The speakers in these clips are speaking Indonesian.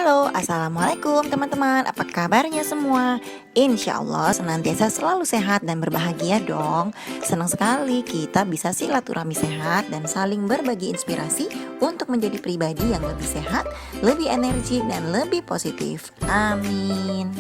Halo, Assalamualaikum teman-teman. Apa kabarnya semua? Insya Allah senantiasa selalu sehat dan berbahagia dong. Senang sekali kita bisa silaturahmi sehat dan saling berbagi inspirasi untuk menjadi pribadi yang lebih sehat, lebih energik dan lebih positif. Amin.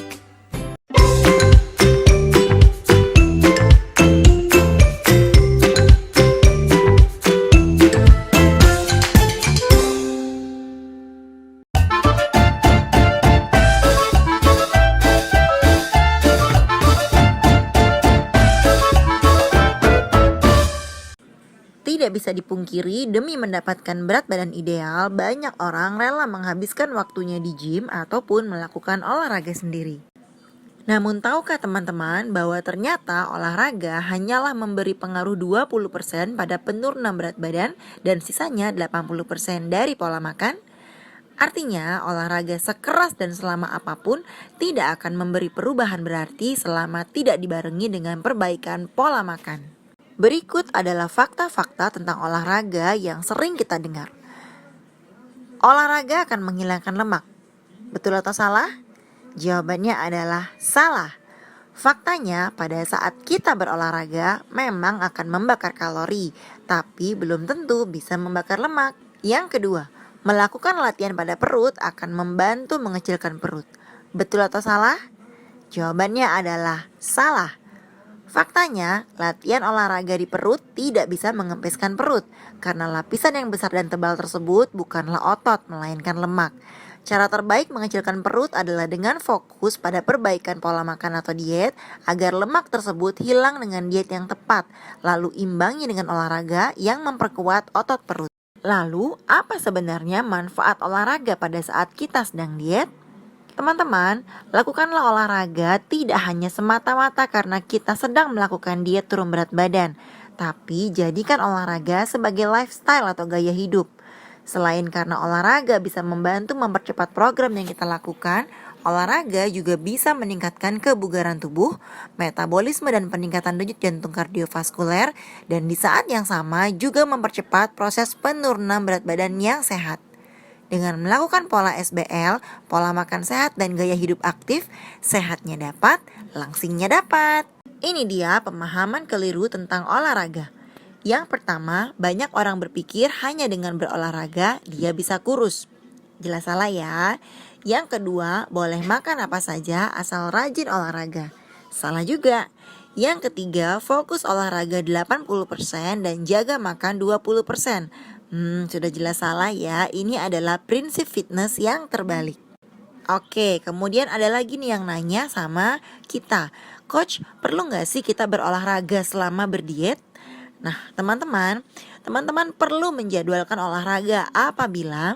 Tidak bisa dipungkiri, demi mendapatkan berat badan ideal, banyak orang rela menghabiskan waktunya di gym ataupun melakukan olahraga sendiri. Namun tahukah teman-teman bahwa ternyata olahraga hanyalah memberi pengaruh 20% pada penurunan berat badan dan sisanya 80% dari pola makan? Artinya, olahraga sekeras dan selama apapun tidak akan memberi perubahan berarti selama tidak dibarengi dengan perbaikan pola makan. Berikut adalah fakta-fakta tentang olahraga yang sering kita dengar. Olahraga akan menghilangkan lemak. Betul atau salah? Jawabannya adalah salah. Faktanya, pada saat kita berolahraga memang akan membakar kalori, tapi belum tentu bisa membakar lemak. Yang kedua, melakukan latihan pada perut akan membantu mengecilkan perut. Betul atau salah? Jawabannya adalah salah. Faktanya, latihan olahraga di perut tidak bisa mengempiskan perut karena lapisan yang besar dan tebal tersebut bukanlah otot melainkan lemak. Cara terbaik mengecilkan perut adalah dengan fokus pada perbaikan pola makan atau diet agar lemak tersebut hilang dengan diet yang tepat, lalu imbangi dengan olahraga yang memperkuat otot perut. Lalu, apa sebenarnya manfaat olahraga pada saat kita sedang diet? Teman-teman, lakukanlah olahraga tidak hanya semata-mata karena kita sedang melakukan diet turun berat badan, tapi jadikan olahraga sebagai lifestyle atau gaya hidup. Selain karena olahraga bisa membantu mempercepat program yang kita lakukan, olahraga juga bisa meningkatkan kebugaran tubuh, metabolisme dan peningkatan denyut jantung kardiovaskuler, dan di saat yang sama juga mempercepat proses penurunan berat badan yang sehat. Dengan melakukan pola SBL, pola makan sehat dan gaya hidup aktif, sehatnya dapat, langsingnya dapat. Ini dia pemahaman keliru tentang olahraga. Yang pertama, banyak orang berpikir hanya dengan berolahraga dia bisa kurus. Jelas salah ya. Yang kedua, boleh makan apa saja asal rajin olahraga. Salah juga. Yang ketiga, fokus olahraga 80% dan jaga makan 20%. Sudah jelas salah ya. Ini adalah prinsip fitness yang terbalik. Oke, kemudian ada lagi nih yang nanya sama kita. Coach, perlu gak sih kita berolahraga selama berdiet? Nah, teman-teman perlu menjadwalkan olahraga apabila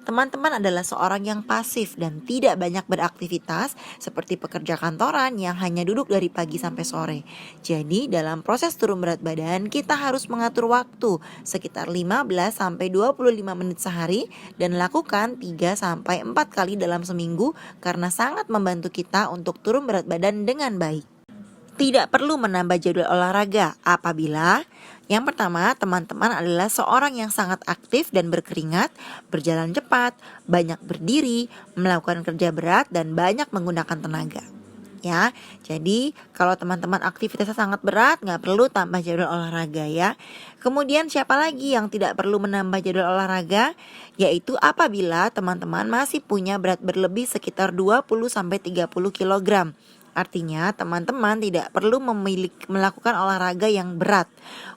teman-teman adalah seorang yang pasif dan tidak banyak beraktivitas seperti pekerja kantoran yang hanya duduk dari pagi sampai sore. Jadi, dalam proses turun berat badan, kita harus mengatur waktu sekitar 15 sampai 25 menit sehari dan lakukan 3 sampai 4 kali dalam seminggu karena sangat membantu kita untuk turun berat badan dengan baik. Tidak perlu menambah jadwal olahraga apabila yang pertama, teman-teman adalah seorang yang sangat aktif dan berkeringat, berjalan cepat, banyak berdiri, melakukan kerja berat dan banyak menggunakan tenaga. Ya, jadi kalau teman-teman aktivitasnya sangat berat, nggak perlu tambah jadwal olahraga ya. Kemudian siapa lagi yang tidak perlu menambah jadwal olahraga? Yaitu apabila teman-teman masih punya berat berlebih sekitar 20-30 kg. Artinya teman-teman tidak perlu melakukan olahraga yang berat.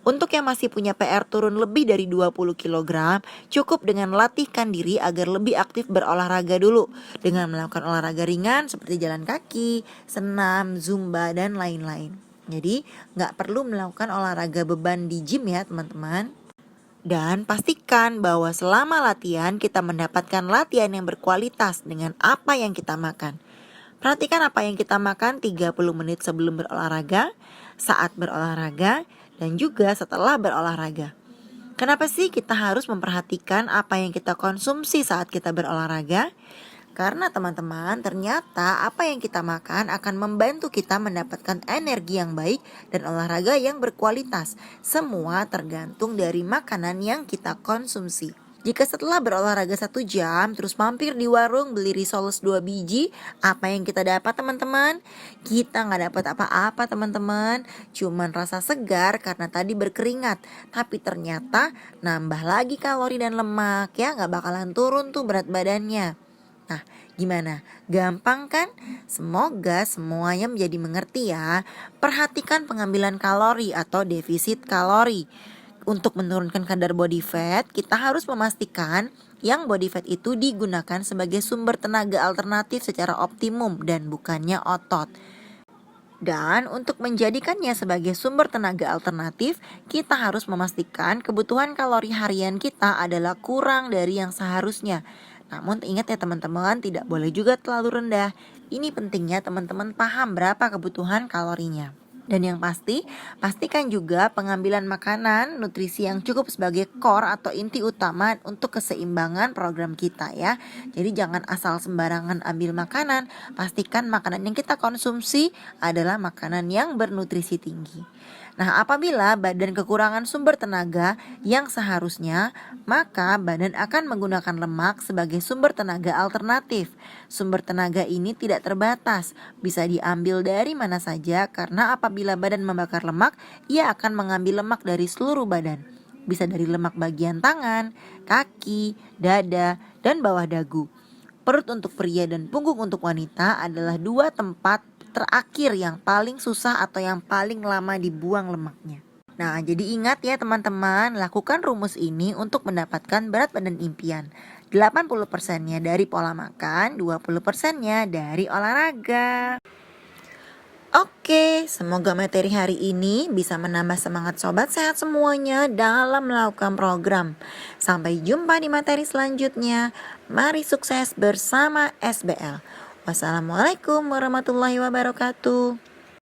Untuk yang masih punya PR turun lebih dari 20 kg, cukup dengan latihkan diri agar lebih aktif berolahraga dulu. Dengan melakukan olahraga ringan seperti jalan kaki, senam, zumba, dan lain-lain. Jadi gak perlu melakukan olahraga beban di gym ya teman-teman. Dan pastikan bahwa selama latihan kita mendapatkan latihan yang berkualitas dengan apa yang kita makan. Perhatikan apa yang kita makan 30 menit sebelum berolahraga, saat berolahraga, dan juga setelah berolahraga. Kenapa sih kita harus memperhatikan apa yang kita konsumsi saat kita berolahraga? Karena teman-teman, ternyata apa yang kita makan akan membantu kita mendapatkan energi yang baik dan olahraga yang berkualitas. Semua tergantung dari makanan yang kita konsumsi. Jika setelah berolahraga 1 jam terus mampir di warung beli risoles 2 biji, apa yang kita dapat teman-teman? Kita nggak dapat apa-apa teman-teman, cuman rasa segar karena tadi berkeringat. Tapi ternyata nambah lagi kalori dan lemak ya, nggak bakalan turun tuh berat badannya. Nah, gimana? Gampang kan? Semoga semuanya menjadi mengerti ya. Perhatikan pengambilan kalori atau defisit kalori. Untuk menurunkan kadar body fat, kita harus memastikan yang body fat itu digunakan sebagai sumber tenaga alternatif secara optimum dan bukannya otot. Dan untuk menjadikannya sebagai sumber tenaga alternatif, kita harus memastikan kebutuhan kalori harian kita adalah kurang dari yang seharusnya. Namun ingat ya teman-teman, tidak boleh juga terlalu rendah. Ini pentingnya teman-teman paham berapa kebutuhan kalorinya. Dan yang pasti, pastikan juga pengambilan makanan nutrisi yang cukup sebagai core atau inti utama untuk keseimbangan program kita ya. Jadi jangan asal sembarangan ambil makanan, pastikan makanan yang kita konsumsi adalah makanan yang bernutrisi tinggi. Nah, apabila badan kekurangan sumber tenaga yang seharusnya, maka badan akan menggunakan lemak sebagai sumber tenaga alternatif. Sumber tenaga ini tidak terbatas, bisa diambil dari mana saja karena apabila badan membakar lemak, ia akan mengambil lemak dari seluruh badan. Bisa dari lemak bagian tangan, kaki, dada, dan bawah dagu. Perut untuk pria dan punggung untuk wanita adalah 2 tempat terakhir yang paling susah atau yang paling lama dibuang lemaknya. Nah, jadi ingat ya teman-teman, lakukan rumus ini untuk mendapatkan berat badan impian. 80%-nya dari pola makan, 20%-nya dari olahraga. Oke, semoga materi hari ini bisa menambah semangat sobat sehat semuanya dalam melakukan program. Sampai jumpa di materi selanjutnya. Mari sukses bersama SBL. Wassalamualaikum warahmatullahi wabarakatuh.